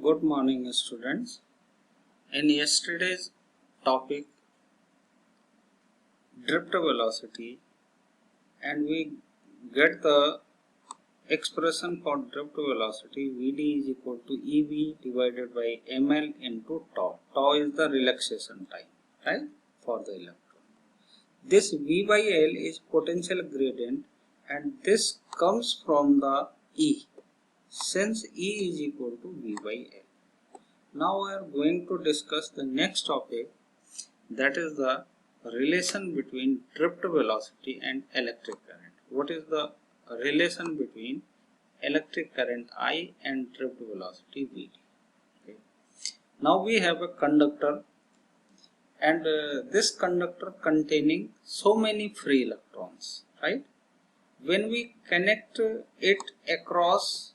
Good morning, students. In yesterday's topic, drift velocity, and we get the expression for drift velocity Vd is equal to Ev divided by ml into tau. Tau is the relaxation time, right, for the electron. This V by L is potential gradient, and this comes from the E, since E is equal to V by L. Now we are going to discuss the next topic, that is the relation between drift velocity and electric current. What is the relation between electric current I and drift velocity Vd? Okay. Now we have a conductor, and this conductor containing so many free electrons, right? When we connect it across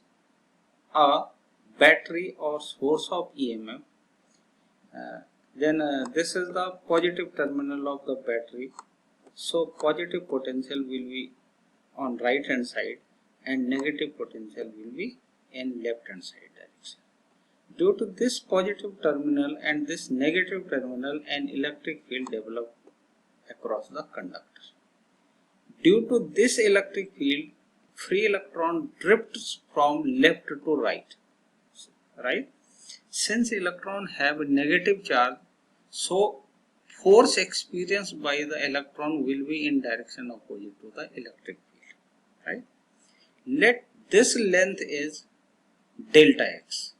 a battery or source of EMF, then this is the positive terminal of the battery, so positive potential will be on right hand side and negative potential will be in left hand side direction. Due to this positive terminal and this negative terminal, an electric field develops across the conductor. Due to this electric field, free electron drifts from left to right. Since electron have a negative charge, so force experienced by the electron will be in direction opposite to the electric field, right? Let this length is delta x.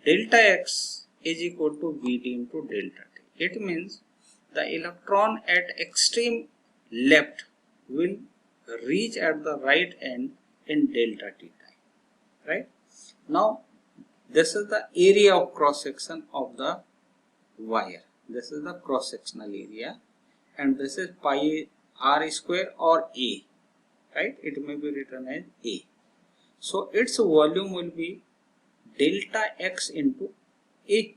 Delta x is equal to Vd into delta t. It means the electron at extreme left will reach at the right end in delta t time, right? Now this is the area of cross section of the wire. This is the cross sectional area, and this is pi r square or A, right? It may be written as A. So its volume will be delta x into A,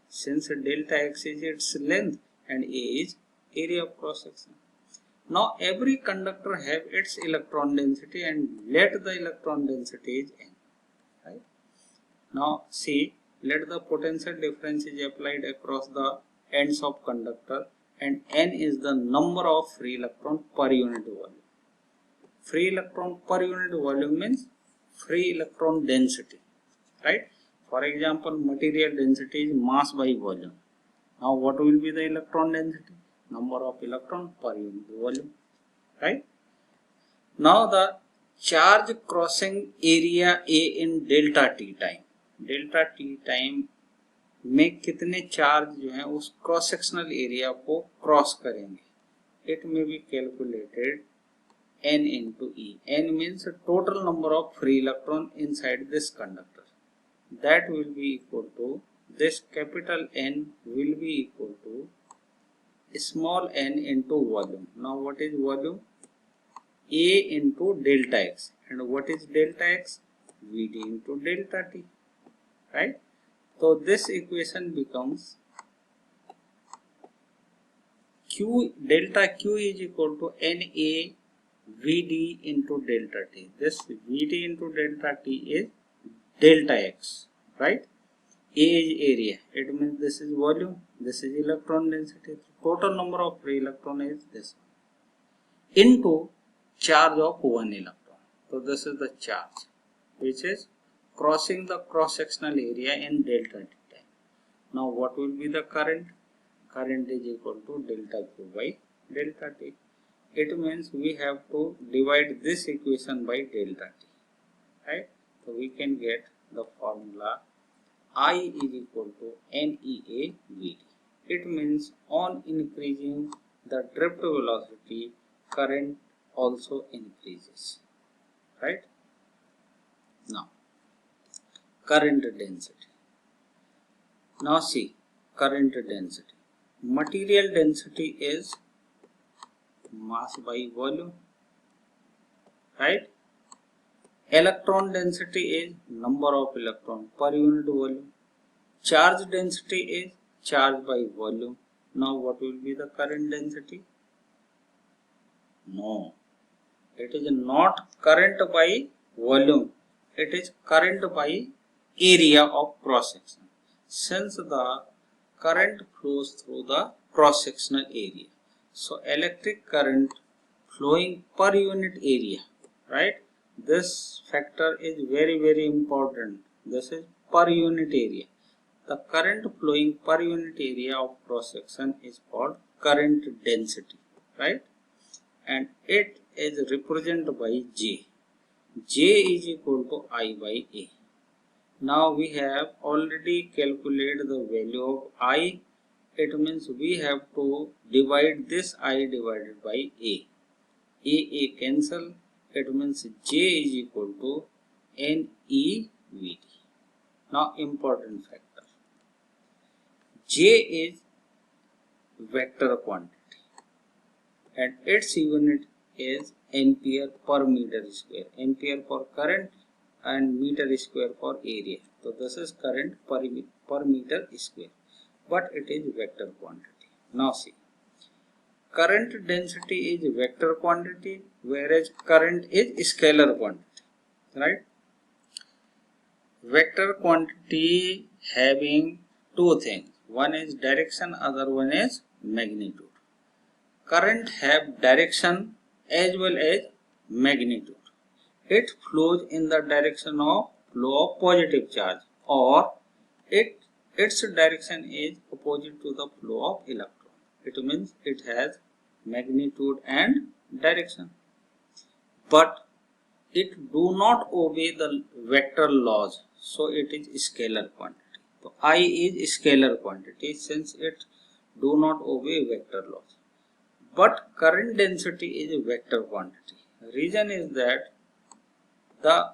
since delta x is its length and A is area of cross section. Now every conductor have its electron density, and let the electron density is n, right? Now see, let the potential difference is applied across the ends of conductor, and n is the number of free electron per unit volume. Free electron per unit volume means free electron density, right? For example, material density is mass by volume. Now what will be the electron density? Number of electron per unit volume, right? Now the charge crossing area A in delta t time. Delta T time में कितने charge जो है उस cross sectional area को cross करेंगे, it में be calculated n into E. n means total number of free electron inside this conductor. That will be equal to, this capital N will be equal to small n into volume. Now what is volume? A into delta x, and what is delta x? Vd into delta t, right? So this equation becomes Q, delta Q is equal to NA Vd into delta t. This Vd into delta t is delta x, right? A is area, it means this is volume, this is electron density. Total number of free electron is this into charge of one electron. So this is the charge which is crossing the cross sectional area in delta t time. Now what will be the current? Current is equal to delta Q by delta t. It means we have to divide this equation by delta t, right? So we can get the formula I is equal to NEA Vd. It means on increasing the drift velocity, current also increases, right? Now current density. Now see, current density. Material density is mass by volume, right? Electron density is number of electron per unit volume. Charge density is charge by volume. Now what will be the current density? No, it is not current by volume, it is current by area of cross section, since the current flows through the cross sectional area. So electric current flowing per unit area, right? This factor is very important. This is per unit area. The current flowing per unit area of cross section is called current density, right? And it is represented by J. J is equal to I by A. Now we have already calculated the value of I. It means we have to divide this I divided by A. A cancel. It means J is equal to NEVD. Now important factor. J is vector quantity and its unit is ampere per meter square. Ampere for current and meter square for area. So this is current per meter square, but it is vector quantity. Now see, current density is vector quantity, whereas current is scalar quantity, right? Vector quantity having two things. One is direction, other one is magnitude. Current have direction as well as magnitude. It flows in the direction of flow of positive charge, or its direction is opposite to the flow of electron. It means it has magnitude and direction, but it do not obey the vector laws, so it is scalar quantity. So I is scalar quantity since it do not obey vector laws. But current density is a vector quantity. Reason is that the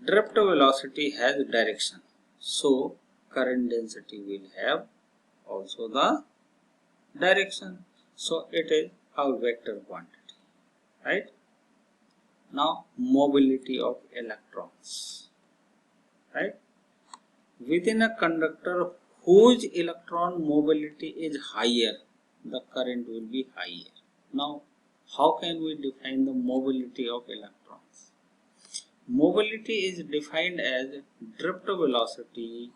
drift velocity has direction, so current density will have also the direction. So it is a vector quantity, right? Now mobility of electrons, right? Within a conductor whose electron mobility is higher, the current will be higher. Now how can we define the mobility of electrons? Mobility is defined as drift velocity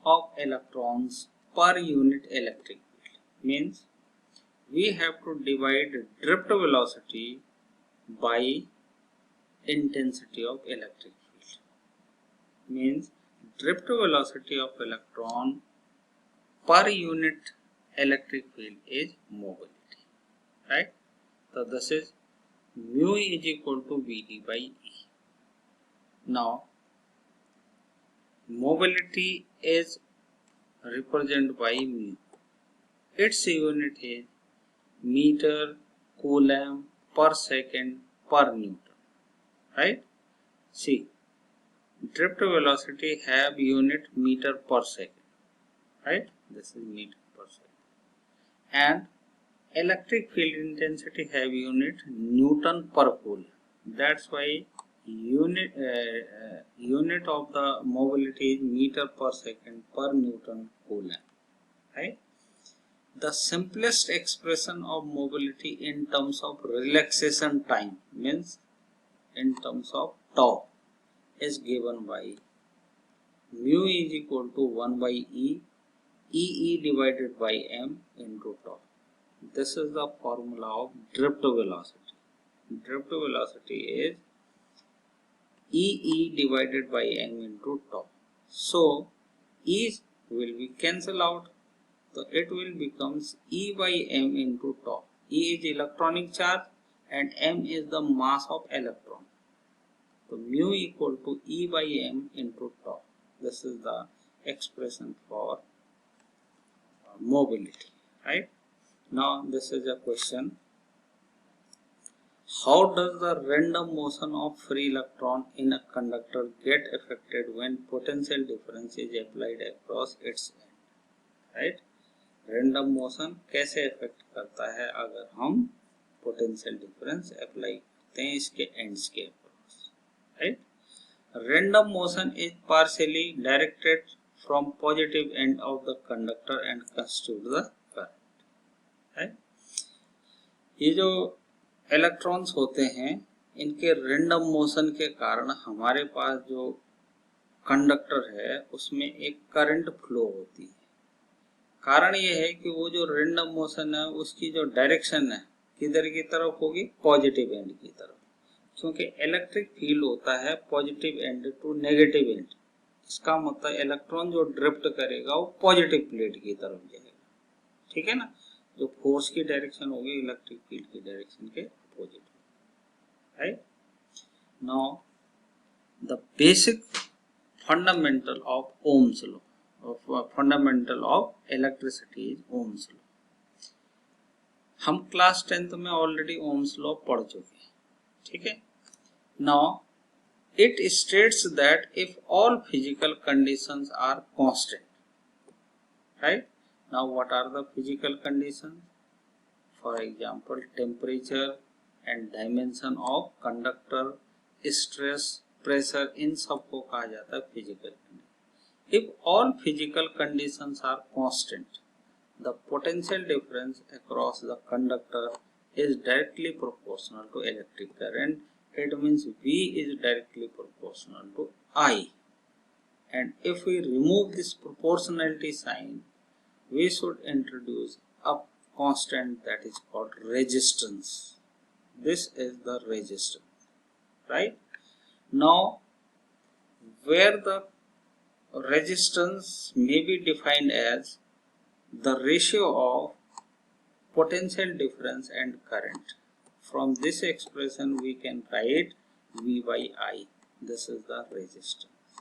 of electrons per unit electric field. Means we have to divide drift velocity by intensity of electric field. Means drift velocity of electron per unit electric field is mobility, right? So this is mu is equal to Vd by E. Now mobility is represented by mu. Its unit is meter coulomb per second per Newton, right? See, drift velocity have unit meter per second, right? This is meter per second. And electric field intensity have unit Newton per coulomb. That's why unit of the mobility is meter per second per Newton coulomb, right? The simplest expression of mobility in terms of relaxation time, means in terms of tau, is given by mu is equal to 1 by E divided by m into tau. This is the formula of drift velocity. Drift velocity is E divided by m into tau. So E will be cancelled out. So it will becomes E by m into tau. E is electronic charge and m is the mass of electron. So mu equal to E by m into tau. This is the expression for mobility, right? Now this is a question. How does the random motion of free electron in a conductor get affected when potential difference is applied across its end, right? Random motion कैसे effect करता है अगर हम potential difference apply करते हैं इसके ends के across, right? Random motion is partially directed from positive end of the conductor and constitute the current, right? ये जो इलेक्ट्रॉन्स होते हैं इनके रैंडम मोशन के कारण हमारे पास जो कंडक्टर है उसमें एक करंट फ्लो होती है। कारण ये है कि वो जो रेंडम मोशन है उसकी जो डायरेक्शन है किधर की तरफ होगी, पॉजिटिव एंड की तरफ, क्योंकि इलेक्ट्रिक फील्ड होता है positive end to negative end. इसका मतलब इलेक्ट्रॉन जो ड्रिफ्ट करेगा वो पॉजिटिव प्लेट की तरफ जाएगा, ठीक है ना। जो फोर्स की डायरेक्शन होगी इलेक्ट्रिक फील्ड की डायरेक्शन के opposite, right. Now the basic fundamental of Ohm's law, fundamental of electricity is Ohm's law. हम क्लास 10th में ऑलरेडी ओम्स लॉ पढ़ चुके हैं, ठीक है। Now it states that if all physical conditions are constant, right? Now what are the physical conditions? For example, temperature and dimension of conductor, stress, pressure, इन सबको कहा जाता है physical condition. If all physical conditions are constant, the potential difference across the conductor is directly proportional to electric current. It means V is directly proportional to I. And if we remove this proportionality sign, we should introduce a constant that is called resistance. This is the resistance, right? Now, where the resistance may be defined as the ratio of potential difference and current. From this expression we can write V by I. This is the resistance,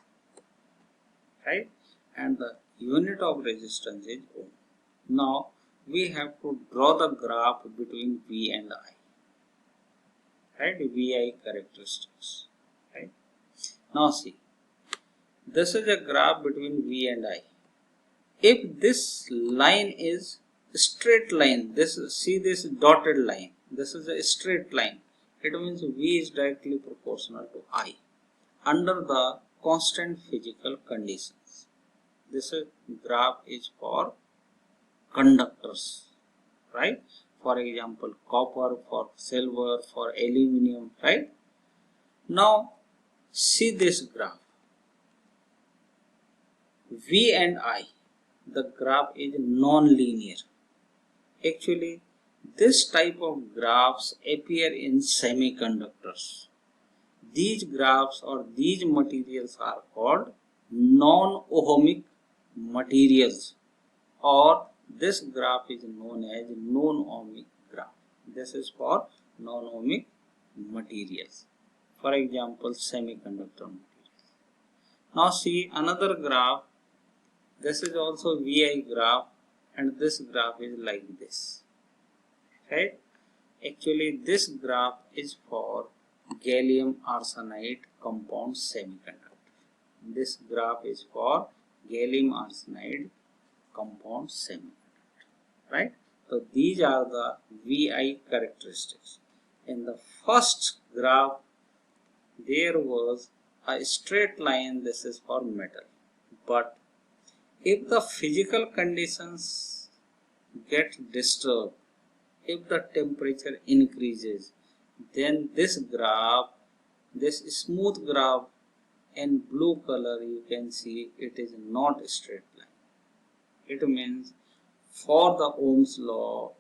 right? And the unit of resistance is ohm. Now we have to draw the graph between V and I, right? VI characteristics, right? Now see, this is a graph between V and I. If this line is straight line, see this dotted line, this is a straight line, it means V is directly proportional to I under the constant physical conditions. This graph is for conductors, right? For example, copper, for silver, for aluminum, right? Now see this graph, V and I, the graph is non-linear. Actually, this type of graphs appear in semiconductors. These graphs or these materials are called non-ohmic materials, or this graph is known as non-ohmic graph. This is for non-ohmic materials. For example, semiconductor materials. Now see another graph. This is also VI graph, and this graph is like this, right? Actually this graph is for gallium arsenide compound semiconductor. This graph is for gallium arsenide compound semiconductor, right? So these are the VI characteristics. In the first graph there was a straight line, this is for metal, but if the physical conditions get disturbed, if the temperature increases, then this graph, this smooth graph in blue color, you can see it is not a straight line. It means for the Ohm's law,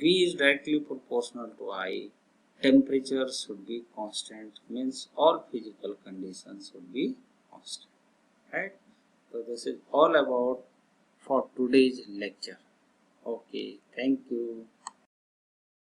V is directly proportional to I, temperature should be constant, means all physical conditions should be constant, right? So this is all about for today's lecture. Okay, thank you.